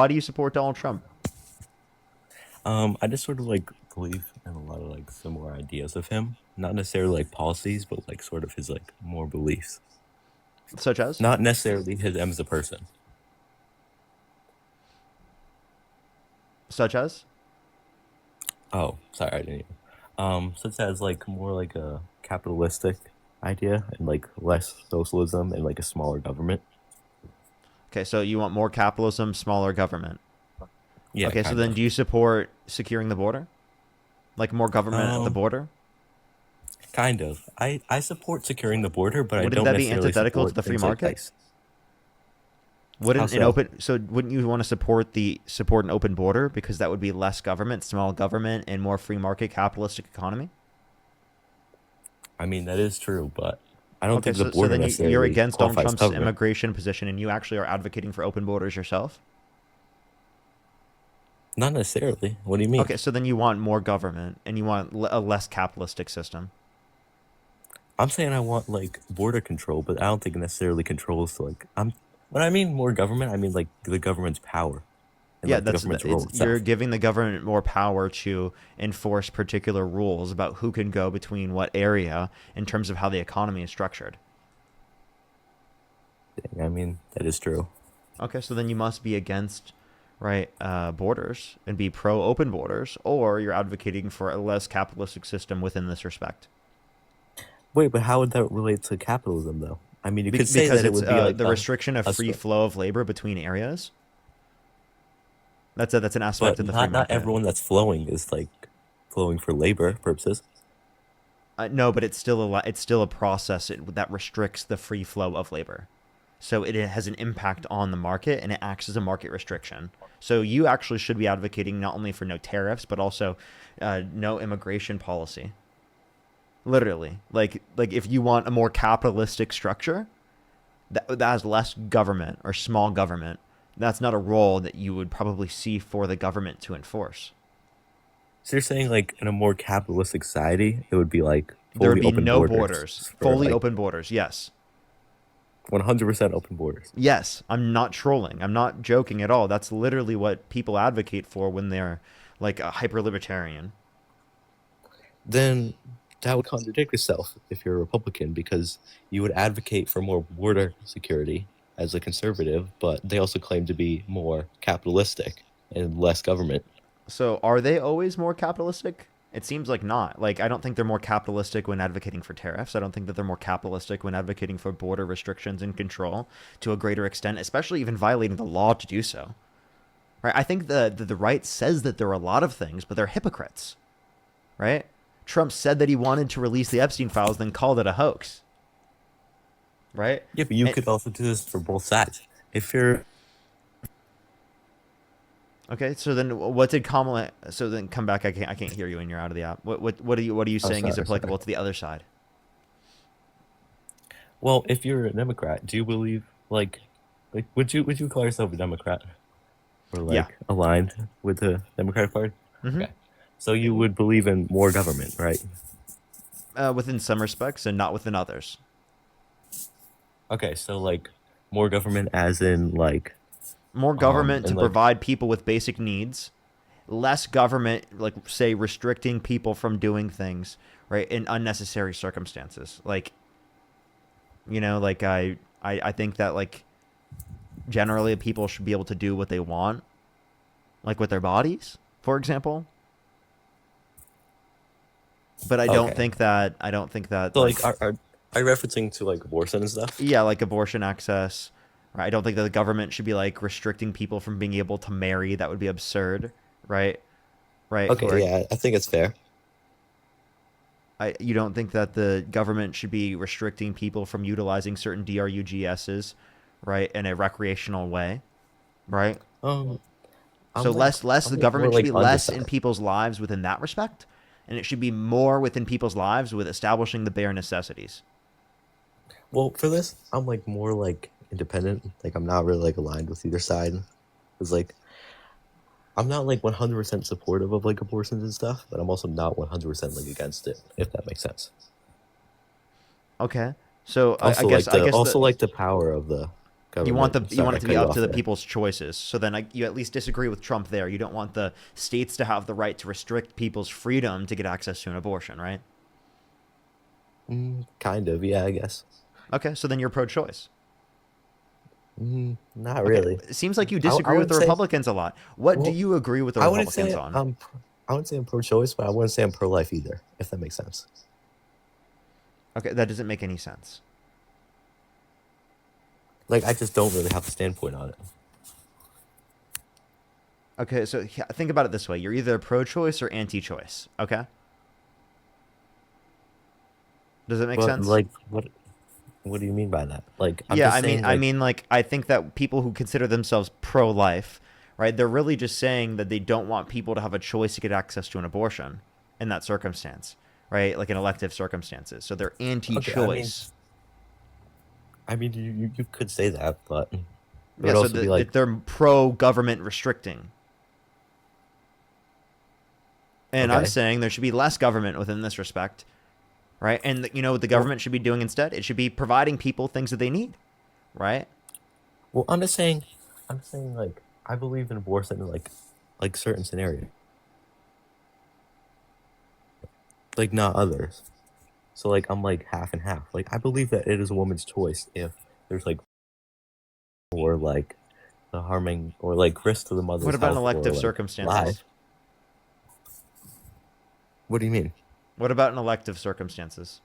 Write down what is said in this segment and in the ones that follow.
Why do you support Donald Trump? I just sort of like believe in a lot of like similar ideas of him. Not necessarily like policies, but like sort of his like more beliefs. Such as? Not necessarily him as a person. Such as? Oh, sorry, I didn't. Such as like more like a capitalistic idea and like less socialism and like a smaller government. Okay, so you want more capitalism, smaller government. Yeah, Okay, so kind then of. do you support securing the border? Like more government at the Um, border? kind of. I support securing the border, but I Wouldn't don't that be necessarily antithetical to support the free things like market? ICE. How Wouldn't an so? open so wouldn't you want to support an open border because that would be less government, small government, and more free market capitalistic economy? I mean that is true, but I don't Okay, think the so border then you're necessarily against Donald qualifies Trump's government. immigration position, and you actually are advocating for open borders yourself. Not necessarily. What do you mean? Okay, so then you want more government and you want a less capitalistic system. I'm saying I want like border control, but I don't think it necessarily controls like I'm when I mean more government, I mean like the government's power and Yeah, like the that's government's role it's you're itself. giving the government more power to enforce particular rules about who can go between what area in terms of how the economy is structured. I mean, that is true. Okay, so then you must be against right borders and be pro open borders, or you're advocating for a less capitalistic system within this respect. Wait, but how would that relate to capitalism though? I mean, you could say Because that it it's would be like the restriction of a free flow of labor between areas. That's an aspect but of the free not market. everyone that's flowing is like flowing for labor purposes. No, but it's still a process that restricts the free flow of labor. So it has an impact on the market and it acts as a market restriction. So you actually should be advocating not only for no tariffs but also no immigration policy. Literally, like if you want a more capitalistic structure that has less government or small government, that's not a role that you would probably see for the government to enforce. So you're saying like in a more capitalistic society, it would be like There would fully be open no borders borders, for fully like open borders. Yes, 100% open borders. yes. I'm not trolling. I'm not joking at all. That's literally what people advocate for when they're like a hyper libertarian. Then that would contradict itself if you're a Republican because you would advocate for more border security as a conservative, but they also claim to be more capitalistic and less government. So are they always more capitalistic? It seems like not. Like I don't think they're more capitalistic when advocating for tariffs. I don't think that they're more capitalistic when advocating for border restrictions and control to a greater extent, especially even violating the law to do so. Right? I think the right says that there are a lot of things, but they're hypocrites. Right? Trump said that he wanted to release the Epstein files, then called it a hoax. Right? Yeah, but you And, could also do this for both sides. If you're okay, so then what did Kamala? So then come back. I can't hear you when you're out of the app. What are you oh saying is sorry. applicable to the other side? Well, if you're a Democrat, do you believe like would you call yourself a Democrat or Yeah. like aligned with the Democratic Party? Mm-hmm. Okay. So you would believe in more government, right? Within some respects and not within others. Okay, so like more government as in like More government to and like provide people with basic needs, less government, like say restricting people from doing things, right, in unnecessary circumstances. Like like I think that like generally people should be able to do what they want, like with their bodies, for example. But okay. I don't think that So like like are you referencing to like abortion and stuff? yeah, like abortion access. Right? I don't think that the government should be like restricting people from being able to marry. That would be absurd, right? Right? Who Okay, are yeah, I think it's fair. you don't think that the government should be restricting people from utilizing certain DRUGSs, right, in a recreational way, right? Um, So less I'm the like more government should like be less in undecided. people's lives within that respect, and it should be more within people's lives with establishing the bare necessities. Well, for this, I'm like more like independent. Like I'm not really like aligned with either side. It's like I'm not like 100% supportive of like abortions and stuff, but I'm also not 100% like against it, if that makes sense. Okay, so Also I like guess the the power of the You want government. you want Sorry, it I to be cut you up off to the there. people's choices. So then you at least disagree with Trump there. You don't want the states to have the right to restrict people's freedom to get access to an abortion, right? Kind of, yeah, I guess. Okay, so then you're pro-choice. Not Okay, really. it seems like you I disagree with wouldn't the say. Republicans a lot. What do Well, you agree with the I wouldn't Republicans say on? I wouldn't say I'm pro-choice, but I wouldn't say I'm pro-life either, if that makes sense. Okay, that doesn't make any sense. Like, I just don't really have a standpoint on it. Okay, so think about it this way. You're either pro-choice or anti-choice, okay? Does that make But sense? like, what do you mean by that? Like, I'm Yeah, just saying, I like, mean, like, I think that people who consider themselves pro-life, right, they're really just saying that they don't want people to have a choice to get access to an abortion in that circumstance, right? Like in elective circumstances. So they're okay, anti-choice. you could say that, but it Yeah, would so also be like, they're pro-government restricting. And I'm okay, saying there should be less government within this respect, right? And you know what the well, government should be doing instead? It should be providing people things that they need, right? I'm just saying, like, I believe in abortion in like certain scenarios, like not others. So like, I'm like half and half. Like, I believe that it is a woman's choice if there's like, or like the harming or like risk to the What mother's about in health or elective like circumstances? life. What do you mean? What about in elective circumstances?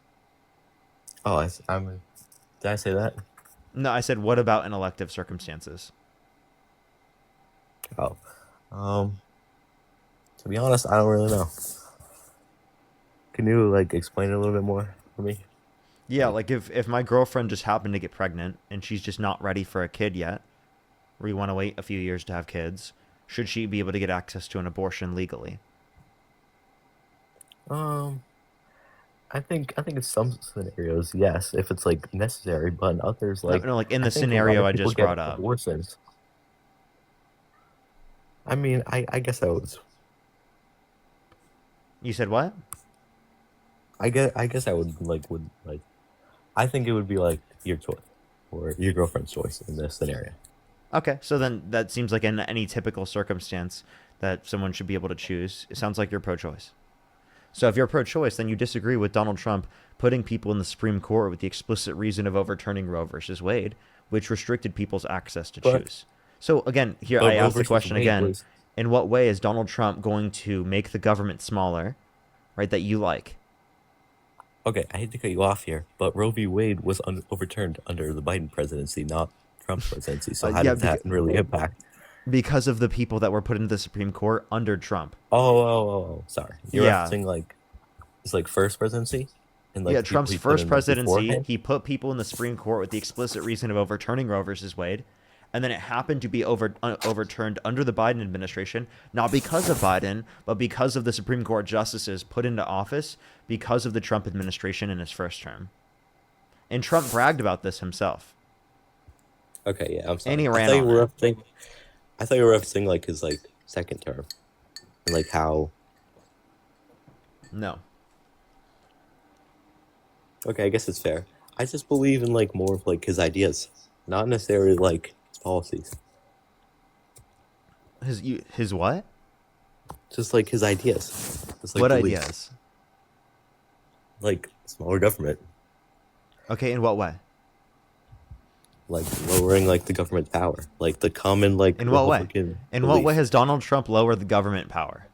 Oh, I'm. Did I say that? No, I said what about in elective circumstances? Oh, um. To be honest, I don't really know. Can you like explain it a little bit more for me? Yeah, Like, like if my girlfriend just happened to get pregnant and she's just not ready for a kid yet, or you want to wait a few years to have kids, should she be able to get access to an abortion legally? um, I think in some scenarios, yes, if it's like necessary, but in others, No, like no, like in I the think a lot scenario of I people just get brought up. abortions. I mean, I guess I was. You said what? I guess I would like. I think it would be like your choice or your girlfriend's choice in this scenario. Okay, so then that seems like in any typical circumstance that someone should be able to choose. It sounds like you're pro-choice. So if you're pro-choice, then you disagree with Donald Trump putting people in the Supreme Court with the explicit reason of overturning Roe versus Wade, which restricted people's access to But choose. So again, here but I Roe ask the versus question Wade again: was in what way is Donald Trump going to make the government smaller, right? That you like? okay. I hate to cut you off here, but Roe v. Wade was overturned under the Biden presidency, not Trump's presidency. So how Yeah, did that really impact? because of the people that were put into the Supreme Court under Trump. Sorry. You're Yeah, referencing like it's like first presidency and like yeah. the people Trump's he put first in like presidency, beforehand. he put people in the Supreme Court with the explicit reason of overturning Roe versus Wade, and then it happened to be overturned under the Biden administration, not because of Biden, but because of the Supreme Court justices put into office because of the Trump administration in his first term. And Trump bragged about this himself, Okay, yeah, I'm and sorry. he ran on it. I thought you were referencing like his like second term and like how. No, Okay, I guess it's fair. I just believe in like more of like his ideas, not necessarily like his policies. his what? Just like his ideas, his like What beliefs, ideas? like smaller government, Okay, in what way? like lowering like the government power, like the common like In what way? Republican In what way belief. has Donald Trump lowered the government power?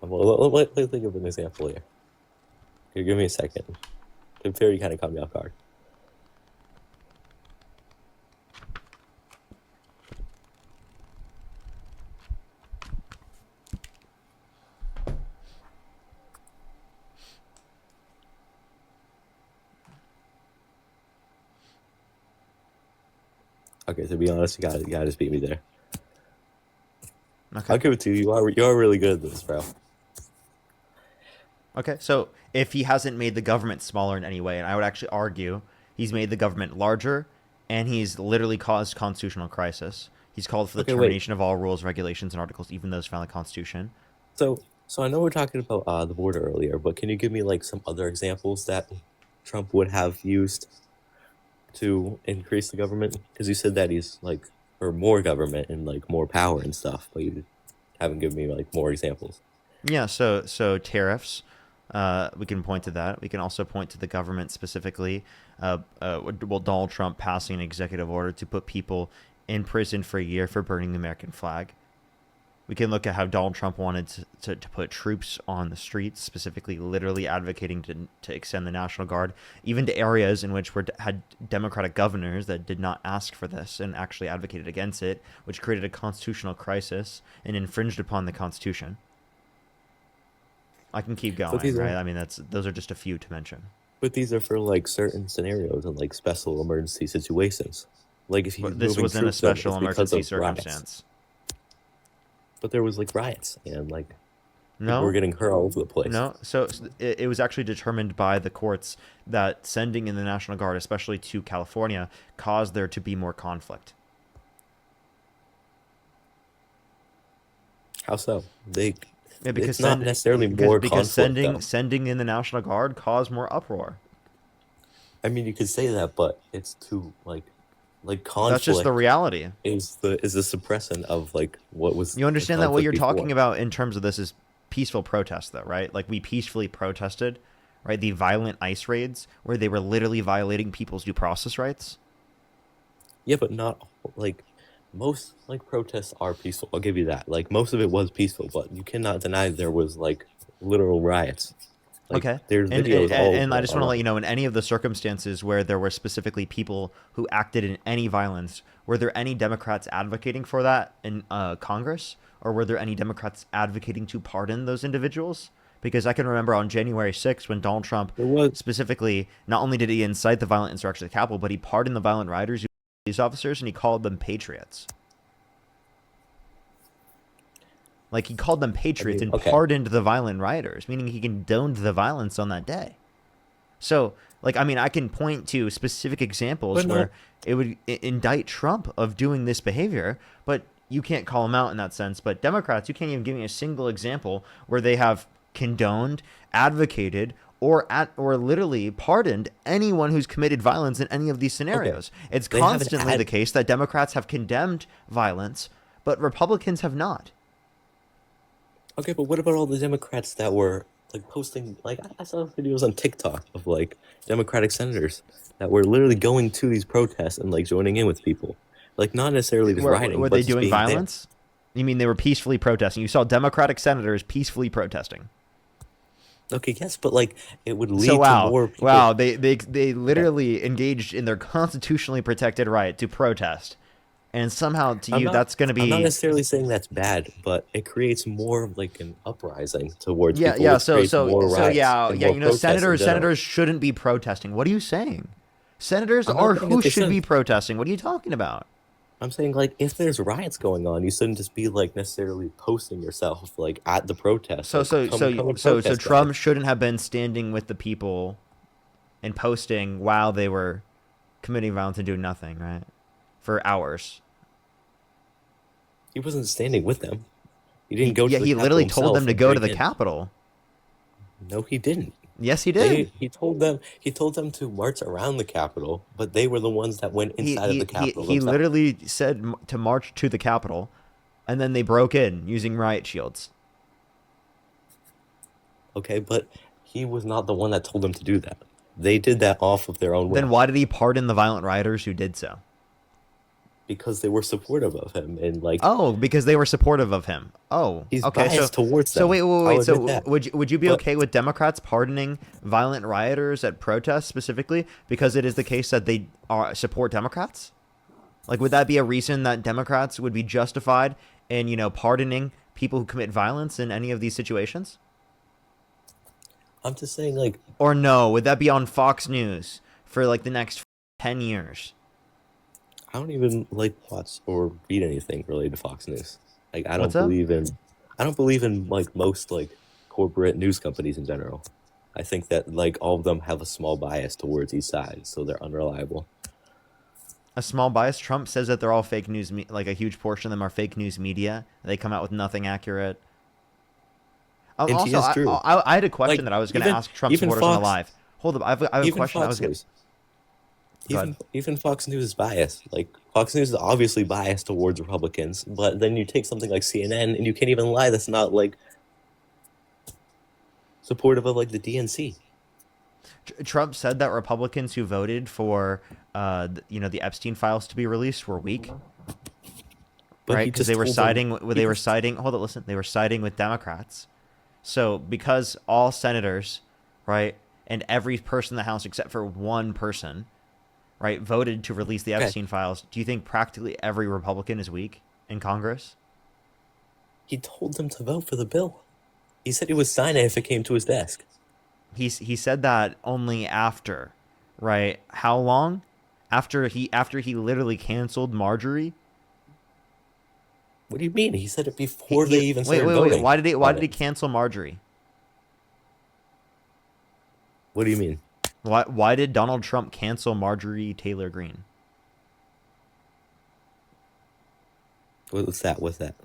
Well, let's think of an example here. Here, give me a second. The theory kind of caught me off guard. Okay, to be honest, you gotta just beat me there. Okay. I'll give it to you. You are really good at this, bro. Okay, so if he hasn't made the government smaller in any way, and I would actually argue he's made the government larger, and he's literally caused constitutional crisis. He's called for the Okay, wait. termination of all rules, regulations, and articles, even those found in the Constitution. So So I know we're talking about the border earlier, but can you give me like some other examples that Trump would have used to increase the government? Because you said that he's like for more government and like more power and stuff, but you haven't given me like more examples. Yeah, so tariffs, we can point to that. We can also point to the government specifically. Well, Donald Trump passing an executive order to put people in prison for a year for burning the American flag. We can look at how Donald Trump wanted to put troops on the streets, specifically literally advocating to extend the National Guard, even to areas in which had Democratic governors that did not ask for this and actually advocated against it, which created a constitutional crisis and infringed upon the Constitution. I can keep But going, these right? are I mean, those are just a few to mention. but these are for like certain scenarios and like special emergency situations. Like if he's But this moving was in a troops in, special it's because emergency of riots. circumstance. But there was like riots and like people were No, getting hurt all over the place. no. So it was actually determined by the courts that sending in the National Guard, especially to California, caused there to be more conflict. How so? They Yeah, it's not necessarily more because conflict though. sending in the National Guard caused more uproar. I mean, you could say that, but it's too like That's just the conflict reality. is the suppressant of like what was You like understand that what conflict you're talking before. about in terms of this is peaceful protest, though, right? Like we peacefully protested, right? The violent ICE raids where they were literally violating people's due process rights. Yeah, but not like most like protests are peaceful. I'll give you that. Like most of it was peaceful, but you cannot deny there was like literal riots. Like Okay. there's And, videos all and I over just want to let you online. know, in any of the circumstances where there were specifically people who acted in any violence, were there any Democrats advocating for that in Congress, or were there any Democrats advocating to pardon those individuals? Because I can remember on January 6th when Donald Trump There was specifically, not only did he incite the violent insurrection at the Capitol, but he pardoned the violent rioters, police officers, and he called them patriots. Like he called them I patriots mean, and okay. pardoned the violent rioters, meaning he condoned the violence on that day. So, like, I mean, I can point to specific examples But where not it would indict Trump of doing this behavior, but you can't call him out in that sense. But Democrats, you can't even give me a single example where they have condoned, advocated, or literally pardoned anyone who's committed violence in any of these okay. scenarios. It's They haven't constantly the had case that Democrats have condemned violence, but Republicans have not. okay, but what about all the Democrats that were like posting like I saw videos on TikTok of like Democratic senators that were literally going to these protests and like joining in with people. Like not necessarily just rioting, Were but they just doing being there. violence? You mean they were peacefully protesting? You saw Democratic senators peacefully protesting. Okay, yes, but like it would So lead to more people. wow, they Okay, literally engaged in their constitutionally protected right to protest, and somehow to I'm you not. that's going to I'm not be necessarily saying that's bad, but it creates more of like an uprising towards yeah people, yeah. which creates more riots and Yeah. more You know, protests in general. senators shouldn't be protesting. What are you saying? Senators I'm not are saying that who they should be shouldn't. protesting. What are you talking about? I'm saying like if there's riots going on, you shouldn't just be like necessarily posting yourself like at the protest, like come and So protest, guys. Trump shouldn't have been standing with the people and posting while they were committing violence and doing nothing, right? For hours. He wasn't standing with them. He didn't go to the He Capitol literally told them himself to and go to break the in. Capitol. No, he didn't. Yes, he They did. he told them to march around the Capitol, but they were the ones that went inside of the Capitol He themselves. literally said to march to the Capitol, and then they broke in using riot shields. Okay, but he was not the one that told them to do that. They did that off of their own Then will why did he pardon the violent rioters who did so? because they were supportive of him and like Oh, because they were supportive of him. Oh, he's okay. biased towards them. I'll Wait. admit So that. would you be But okay with Democrats pardoning violent rioters at protests specifically because it is the case that they support Democrats? Like, would that be a reason that Democrats would be justified in pardoning people who commit violence in any of these situations? I'm just saying like Or no, would that be on Fox News for like the next 10 years? I don't even like watch or read anything related to Fox News. Like What's up? I don't believe in like most like corporate news companies in general. I think that like all of them have a small bias towards each side, so they're unreliable. A small bias. Trump says that they're all fake news, like a huge portion of them are fake news media. They come out with nothing accurate. and she Also, is true. I had a question Like that I was going to ask Trump even supporters on the Fox, live. Hold up, I have a even question. I was Fox going to News, go ahead. even Fox News is biased. Like Fox News is obviously biased towards Republicans, but then you take something like CNN, and you can't even lie that's not like supportive of like the DNC. Trump said that Republicans who voted for, the Epstein files to be released were weak, But right? he Because just told them he they were just siding. Hold on, listen. They were siding with Democrats. So because all senators, right, and every person in the House except for one person, right, voted to release the okay. Epstein files, do you think practically every Republican is weak in Congress? He told them to vote for the bill. He said he would sign it if it came to his desk. He said that only after, right? How long? After he literally canceled Marjorie. What do you mean? He said it He, before they he even wait started wait wait. voting Why on did he it. cancel Marjorie? What do you mean? Why did Donald Trump cancel Marjorie Taylor Greene? What's that? What's that?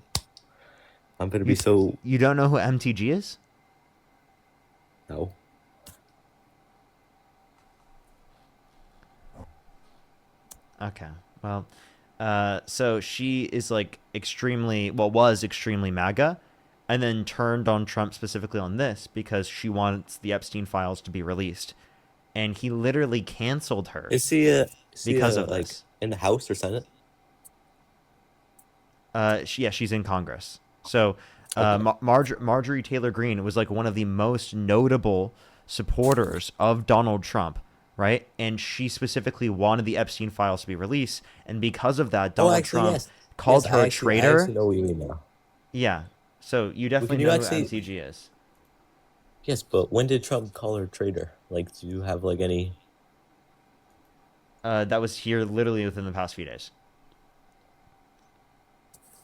I'm gonna be You so you don't know who MTG is? no. Okay. Well, so she is like was extremely MAGA, and then turned on Trump specifically on this because she wants the Epstein files to be released, and he literally canceled her Is he because of like this. in the House or Senate? She's in Congress. So, Okay. Marjorie Taylor Greene was like one of the most notable supporters of Donald Trump, right? And she specifically wanted the Epstein files to be released, and because of that, Oh, Donald actually, Trump yes. Yes, called her a I traitor. actually know what you mean now. Yeah. So you Well, definitely can you know who actually? MTG is. Yes, but when did Trump call her traitor? Like, do you have like any? That was here literally within the past few days.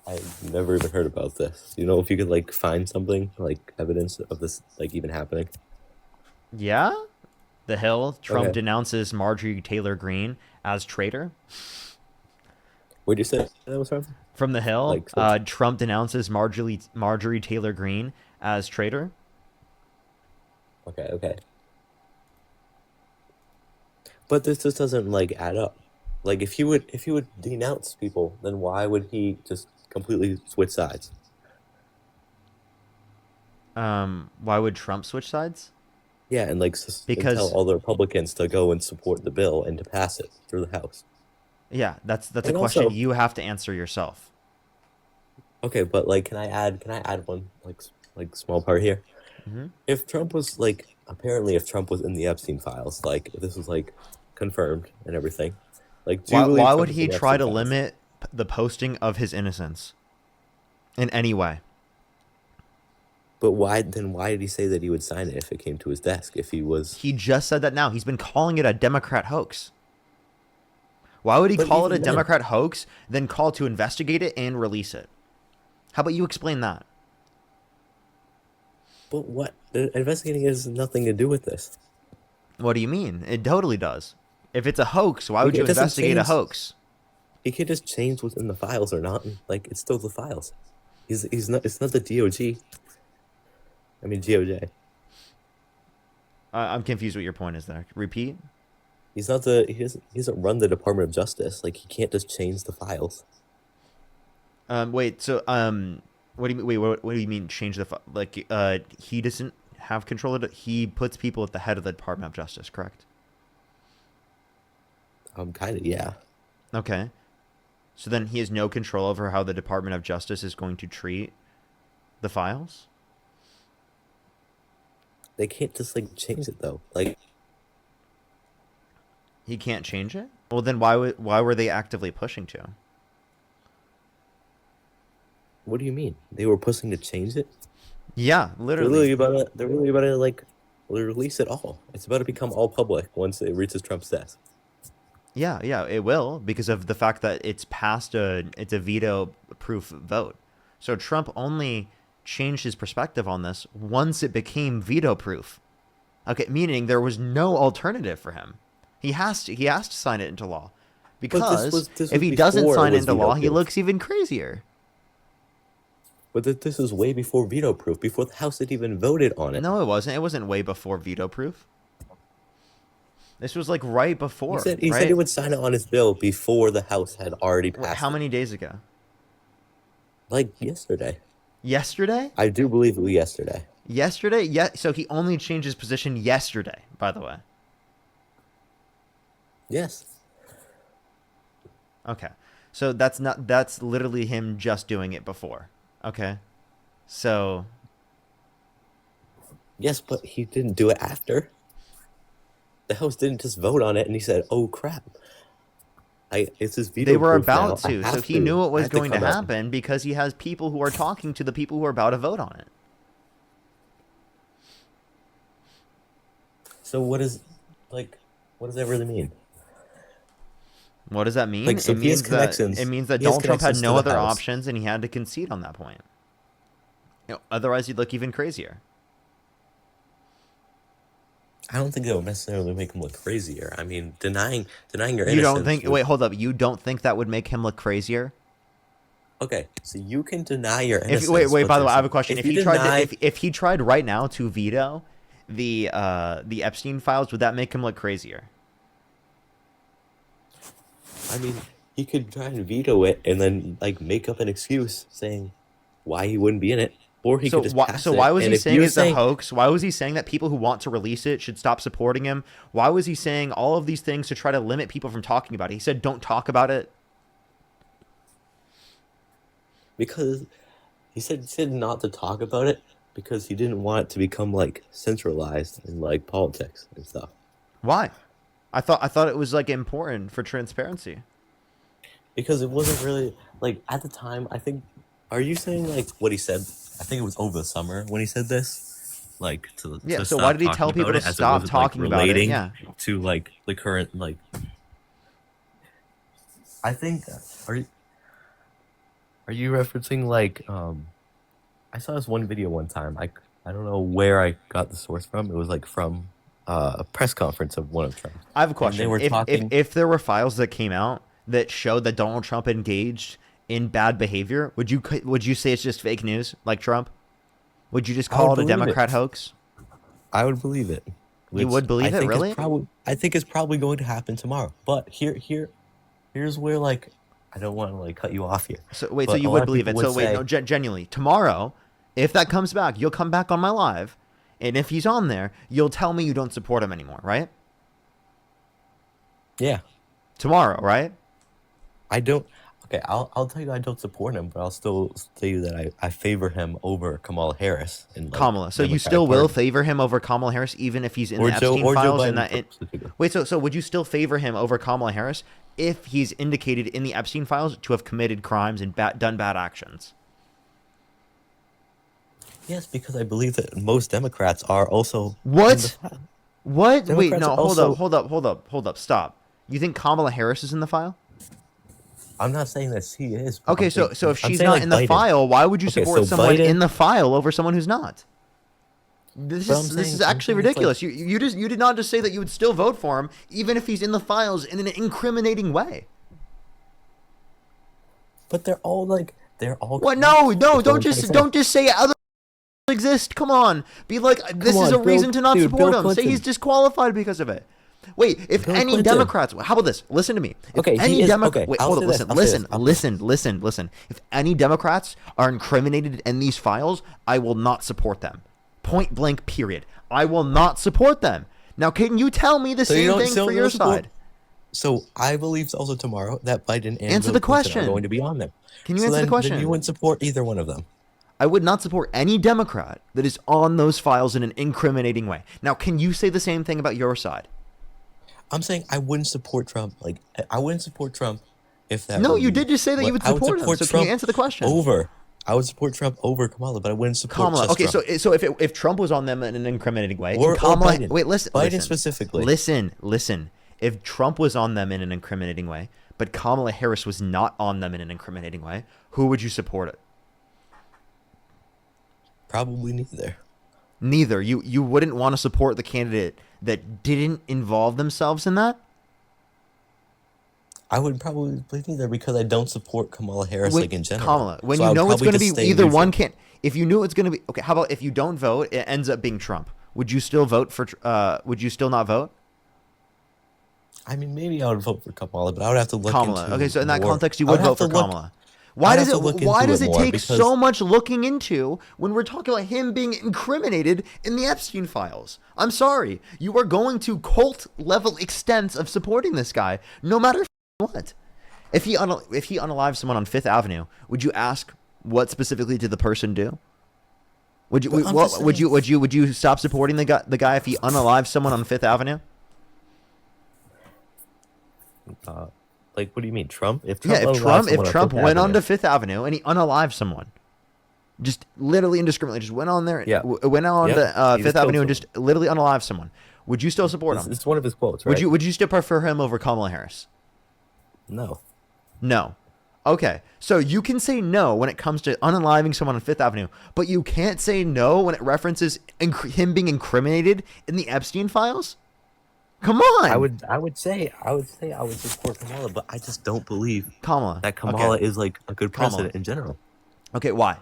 I've never even heard about this. You know, if you could like find something like evidence of this like even happening. Yeah. The Hill. Trump Okay. denounces Marjorie Taylor Greene as traitor. Where'd you say that was from? From the Hill, Like, so, Trump denounces Marjorie Taylor Greene as traitor. okay, okay. But this just doesn't like add up. Like, if he would denounce people, then why would he just completely switch sides? Why would Trump switch sides? Yeah, and like and tell Because all the Republicans to go and support the bill and to pass it through the House. yeah, that's a And question also, you have to answer yourself. okay, but like, can I add one like small part here? Hmm. If Trump was like, apparently, if Trump was in the Epstein files, like if this was like confirmed and everything, like, do you believe Why Trump would is he in the try Epstein to files? limit the posting of his innocence in any way? But why then? Why did he say that he would sign it if it came to his desk? If he was, He just said that now. He's been calling it a Democrat hoax. Why would he but call it a even then, Democrat hoax, then call to investigate it and release it? How about you explain that? but what investigating has nothing to do with this. What do you mean? It totally does. If it's a hoax, why would you It doesn't investigate a change. hoax? He can't just change what's in the files or not. Like it's still the files. He's not. It's not the DOG. I mean GOJ. I'm confused what your point is there. Repeat. He's not the. He doesn't run the Department of Justice. Like he can't just change the files. Wait. So, what do you mean? Wait, what do you mean? Change the like? He doesn't have control of it. He puts people at the head of the Department of Justice, correct? Kind of yeah. Okay. So then he has no control over how the Department of Justice is going to treat the files. They can't just like change it though. Like He can't change it. Well, then why were they actively pushing to? what do you mean? They were pushing to change it. Yeah, They're literally. really about to. They're really about to like release it all. It's about to become all public once it reaches Trump's desk. Yeah, yeah, it will because of the fact that it's a veto proof vote. So Trump only changed his perspective on this once it became veto proof. Okay, meaning there was no alternative for him. He has to sign it into law. But Because this if was he doesn't before it sign it was into veto law, he proof. looks even crazier. But this was way before veto proof, before the House had even voted on it. No, it wasn't. It wasn't way before veto proof. This was like right before, He said he right? would sign it on his bill before the House had already passed How it. many days ago? Like yesterday. Yesterday? I do believe it was yesterday. Yesterday? Yeah. So he only changed his position yesterday, by the way. Yes. Okay. So that's literally him just doing it before. Okay. So Yes, but he didn't do it after. The House didn't just vote on it and he said, "Oh crap. It's his veto they were proof now. about to. I have So he to. knew it I was have to going to come out." happen because he has people who are talking to the people who are about to vote on it. So what does that really mean? What does that mean? Like, so it he has means that connections. it means that He has Donald Trump had connections no to the other House. options and he had to concede on that point. Otherwise he'd look even crazier. I don't think that would necessarily make him look crazier. I mean, denying your innocence. You don't think? would- Wait, hold up. You don't think that would make him look crazier? Okay, so you can deny your If innocence. wait. but By the way, I have a there's- question. If you he tried deny- if he tried right now to veto the Epstein files, would that make him look crazier? I mean, he could try and veto it and then like make up an excuse saying why he wouldn't be in it, or he could just pass it. Why was And he if saying you're it's a hoax? Why was he saying that people who want to release it should stop supporting him? Why was he saying all of these things to try to limit people from talking about it? He said, "Don't talk about it." Because he said not to talk about it because he didn't want it to become like centralized in like politics and stuff. Why? I thought it was like important for transparency. Because it wasn't really like at the time. I think. Are you saying like what he said? I think it was over the summer when he said this. Like to Yeah. to So stop why did he talking tell people about to it, as it stop wasn't, like, talking about it? relating Yeah. to like the current like. I think. Are you referencing like I saw this one video one time. I don't know where I got the source from. It was like from a press conference of one of Trump. I have a And question. they were talking. If there were files that came out that showed that Donald Trump engaged in bad behavior, would you say it's just fake news like Trump? Would you just I call would it a believe Democrat it. hoax? I would believe it. You Which would believe I it, think really? I think it's probably going to happen tomorrow. But here's where like I don't want to like cut you off here. So wait, But so a you lot would of believe people it? So would wait, say- no, genuinely, tomorrow, if that comes back, you'll come back on my live, and if he's on there, you'll tell me you don't support him anymore, right? Yeah, Tomorrow, right? I don't. Okay, I'll tell you I don't support him, but I'll still tell you that I favor him over Kamala Harris. In, like, Kamala. So you Democratic still will Party. favor him over Kamala Harris, even if he's in Or the Joe- Epstein or Joe files. Biden specifically. Wait, so would you still favor him over Kamala Harris if he's indicated in the Epstein files to have committed crimes and done bad actions? Yes, because I believe that most Democrats are also. What? in the- What? Wait, Democrats no, are hold also- up, stop. You think Kamala Harris is in the file? I'm not saying that she is. but Okay, I'm saying- so if I'm she's saying, not like, in the Biden. file, why would you Okay, support so someone Biden- in the file over someone who's not? This But I'm is saying- I'm actually saying it's like- ridiculous. You did not just say that you would still vote for him even if he's in the files in an incriminating way. But they're all. What? No, That's what don't I'm just trying to say. say other exist. Come on, be like this Come is on, a reason to not Bill support him. Say Clinton. he's disqualified because of it. Wait, if Bill any Clinton. Democrats, how about this? Listen to me. If Okay, he any is- Democrat, okay, wait, I'll hold say on, this, listen, I'll say listen, this. listen. If any Democrats are incriminated in these files, I will not support them. Point blank. Period. I will not support them. Now, can you tell me the So you same don't- thing so for you your don't support- side? So I believe also tomorrow that Biden and Answer Bill the Clinton question. are going to be on there. Can you So answer the then question? you wouldn't support either one of them. I would not support any Democrat that is on those files in an incriminating way. Now, can you say the same thing about your side? I'm saying I wouldn't support Trump. Like I wouldn't support Trump if that. No, were you me. did just say that you would I support him. So can Trump you answer the question? I would support Trump over Kamala, but I wouldn't support Kamala. just Okay, Trump. so if Trump was on them in an incriminating way, Or and Kamala, Biden. wait, listen, Biden specifically. Listen. If Trump was on them in an incriminating way, but Kamala Harris was not on them in an incriminating way, who would you support it? Probably neither. Neither. You wouldn't want to support the candidate that didn't involve themselves in that? I would probably play neither because I don't support Kamala Harris When like in general. Kamala, when So you I would know it's probably going to just be stay either one neutral. can't. If you knew it's going to be okay, how about if you don't vote, it ends up being Trump? Would you still vote for? Would you still not vote? I mean, maybe I would vote for Kamala, but I would have to look Kamala. Okay, into so in that more. context, you I would would have vote to for look. Kamala. I Why would does have to it? look Why into does it it more take so because much looking into when we're talking about him being incriminated in the Epstein files? I'm sorry, you are going to cult level extents of supporting this guy, no matter what. If he unalives someone on Fifth Avenue, would you ask what specifically did the person do? Would you but I'm just what saying. would you stop supporting the guy if he unalives someone on Fifth Avenue? Uh, like, what do you mean, Trump? If Yeah, Trump allowed If someone on Trump Fifth went on Avenue, to Fifth Avenue and he unalived someone, just literally indiscriminately, just went on there, yeah, went on yep, to he Fifth just killed Avenue and someone. just literally unalived someone, would you still support This him? is one of his quotes, right? Would you still prefer him over Kamala Harris? No. No. Okay, so you can say no when it comes to unaliving someone on Fifth Avenue, but you can't say no when it references him being incriminated in the Epstein files? Come on! I would say I would support Kamala, but I just don't believe Kamala. that Okay. Kamala is like a good Kamala. president in general Okay, why?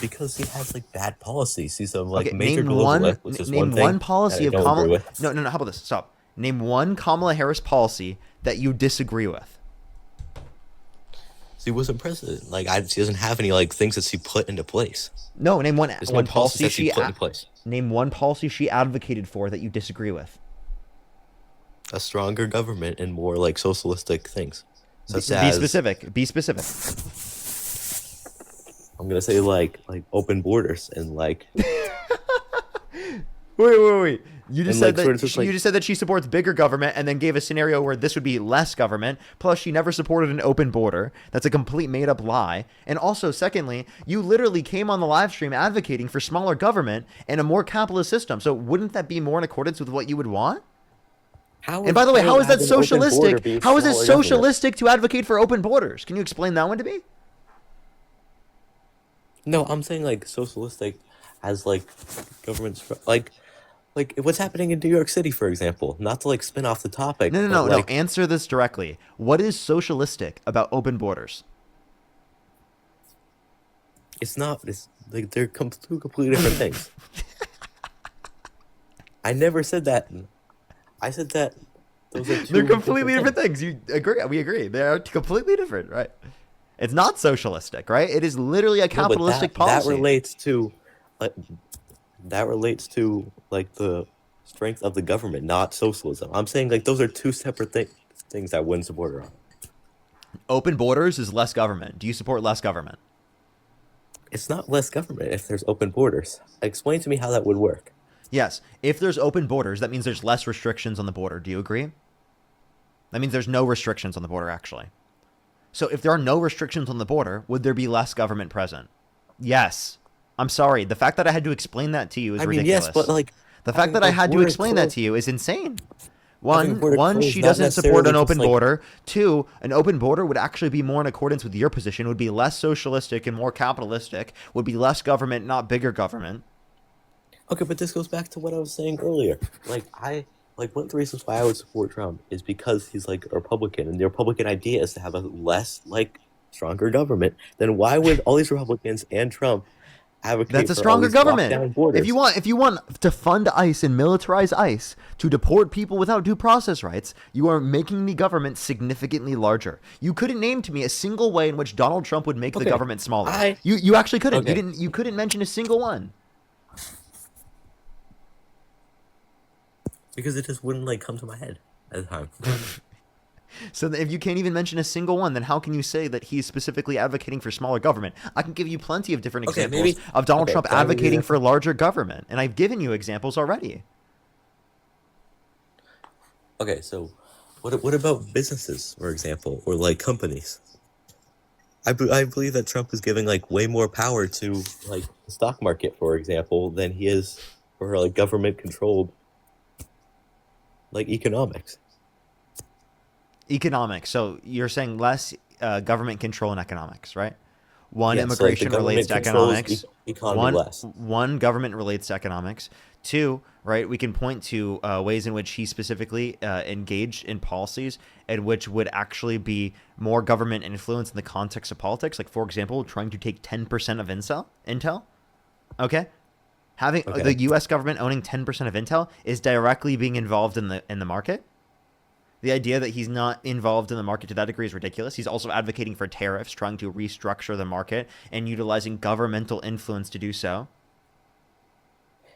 because he has like bad policies. He's a like Okay, major globalist, which is one name one thing that policy I of don't Kamala. agree with. No, no, no. How about this? Stop. Name one Kamala Harris policy that you disagree with. She wasn't president. Like, she doesn't have any like things that she put into place. No, name There's no one policies policy that she put into place. name one policy she advocated for that you disagree with. A stronger government and more like socialistic things, such Be as specific. Be specific. I'm gonna say like open borders and like Wait. You just and said like that sort of just you like just said that she supports bigger government, and then gave a scenario where this would be less government. Plus, she never supported an open border. That's a complete made-up lie. And also, secondly, you literally came on the live stream advocating for smaller government and a more capitalist system. So, wouldn't that be more in accordance with what you would want? how And by the way, how is that having an open border socialistic? be How is it smaller government? socialistic to advocate for open borders? Can you explain that one to me? No, I'm saying like socialistic as like governments like what's happening in New York City, for example. Not to like spin off the topic, No, no, but no, no. like Answer this directly. What is socialistic about open borders? it's not. It's like they're two completely different things. I never said that. I said that those are 2 They're completely different things. things. You agree? We agree. They are completely different, right? It's not socialistic, right? It is literally a No, but capitalistic that policy. like that relates to like the strength of the government, not socialism. I'm saying like those are two separate things I wouldn't support her on. Open borders is less government. Do you support less government? It's not less government if there's open borders. Explain to me how that would work. Yes. If there's open borders, that means there's less restrictions on the border. Do you agree? That means there's no restrictions on the border, actually. So if there are no restrictions on the border, would there be less government present? Yes. I'm sorry. The fact that I had to explain that to you is I mean, ridiculous. yes, but like The fact that I had to explain that to you is insane. One, she doesn't support an open border. Two, an open border would actually be more in accordance with your position, would be less socialistic and more capitalistic, would be less government, not bigger government. Okay, but this goes back to what I was saying earlier. Like one of the reasons why I would support Trump is because he's like a Republican, and the Republican idea is to have a less like stronger government. Then why would all these Republicans and Trump advocate That's a for all stronger these lockdown government. borders? If you want to fund ICE and militarize ICE to deport people without due process rights, you are making the government significantly larger. You couldn't name to me a single way in which Donald Trump would make the Okay, government smaller. I- You actually couldn't. Okay. You couldn't mention a single one. Because it just wouldn't like come to my head at the time. So if you can't even mention a single one, then how can you say that he's specifically advocating for smaller government? I can give you plenty of different Okay, examples maybe- of Donald okay, Trump can I give you advocating that? for larger government, and I've given you examples already. Okay, so what about businesses, for example, or like companies? I believe that Trump is giving like way more power to like the stock market, for example, than he is for like government controlled like economics. Economics. So you're saying less government control in economics, right? One, Yeah, so like the immigration relates government to controls economics. economy less. One, government relates to economics. Two, right, we can point to ways in which he specifically engaged in policies and which would actually be more government influence in the context of politics. Like, for example, trying to take 10% of Intel. Okay. Having the Okay. U.S. government owning 10% of Intel is directly being involved in the market. The idea that he's not involved in the market to that degree is ridiculous. He's also advocating for tariffs, trying to restructure the market and utilizing governmental influence to do so.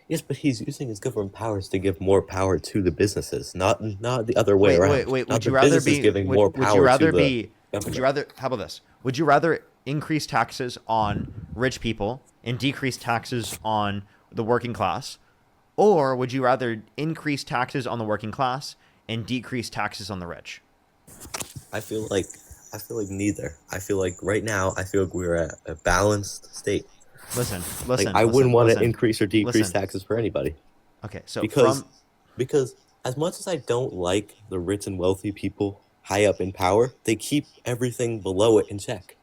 Yes, but he's using his government powers to give more power to the businesses, not the other way Wait, wait, around. wait. Not the businesses giving more power to the Would you government. rather, how about this? Would you rather increase taxes on rich people and decrease taxes on the working class? Or would you rather increase taxes on the working class and decrease taxes on the rich? I feel like I feel like neither. I feel like right now I feel like we're at a balanced state. Listen, Like listen, I listen, wouldn't want to listen, increase or decrease listen. taxes for anybody Okay, so because from because as much as I don't like the rich and wealthy people high up in power, they keep everything below it in check.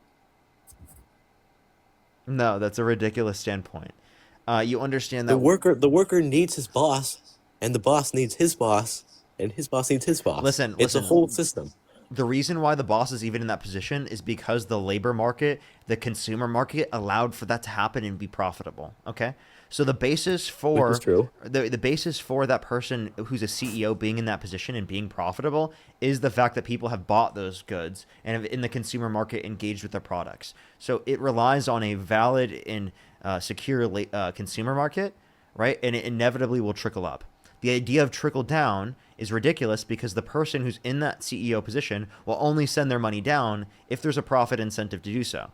no, that's a ridiculous standpoint. You understand The that. worker needs his boss, and the boss needs his boss, and his boss needs his boss. Listen, It's a listen. whole system. The reason why the boss is even in that position is because the labor market, the consumer market allowed for that to happen and be profitable. Okay? So the basis Which is for true. the basis for that person who's a CEO being in that position and being profitable is the fact that people have bought those goods and have in the consumer market engaged with their products. So it relies on a valid and secure consumer market, right? And it inevitably will trickle up. The idea of trickle down is ridiculous because the person who's in that CEO position will only send their money down if there's a profit incentive to do so.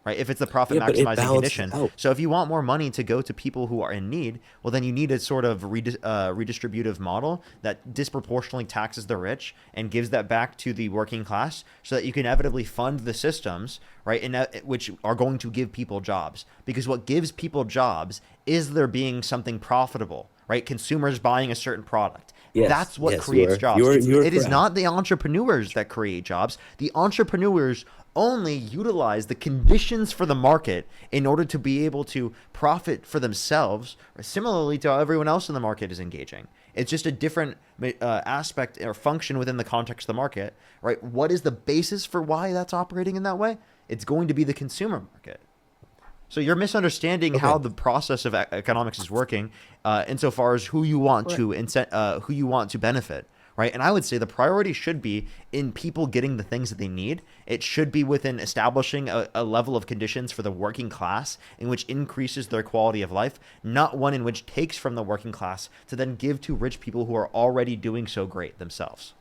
Right? If it's the profit Yeah, but it maximizing balances condition. out. So if you want more money to go to people who are in need, well, then you need a sort of redistributive model that disproportionately taxes the rich and gives that back to the working class so that you can inevitably fund the systems, right, which are going to give people jobs. Because what gives people jobs is there being something profitable, right? Consumers buying a certain product. Yes, That's what yes, you creates are. jobs. You're It is correct. not the entrepreneurs that create jobs. The entrepreneurs only utilize the conditions for the market in order to be able to profit for themselves, similarly to how everyone else in the market is engaging. It's just a different aspect or function within the context of the market, right? What is the basis for why that's operating in that way? It's going to be the consumer market. So you're misunderstanding how Okay. the process of economics is working, insofar as who you want Right. to who you want to benefit, right? And I would say the priority should be in people getting the things that they need. It should be within establishing a level of conditions for the working class in which increases their quality of life, not one in which takes from the working class to then give to rich people who are already doing so great themselves.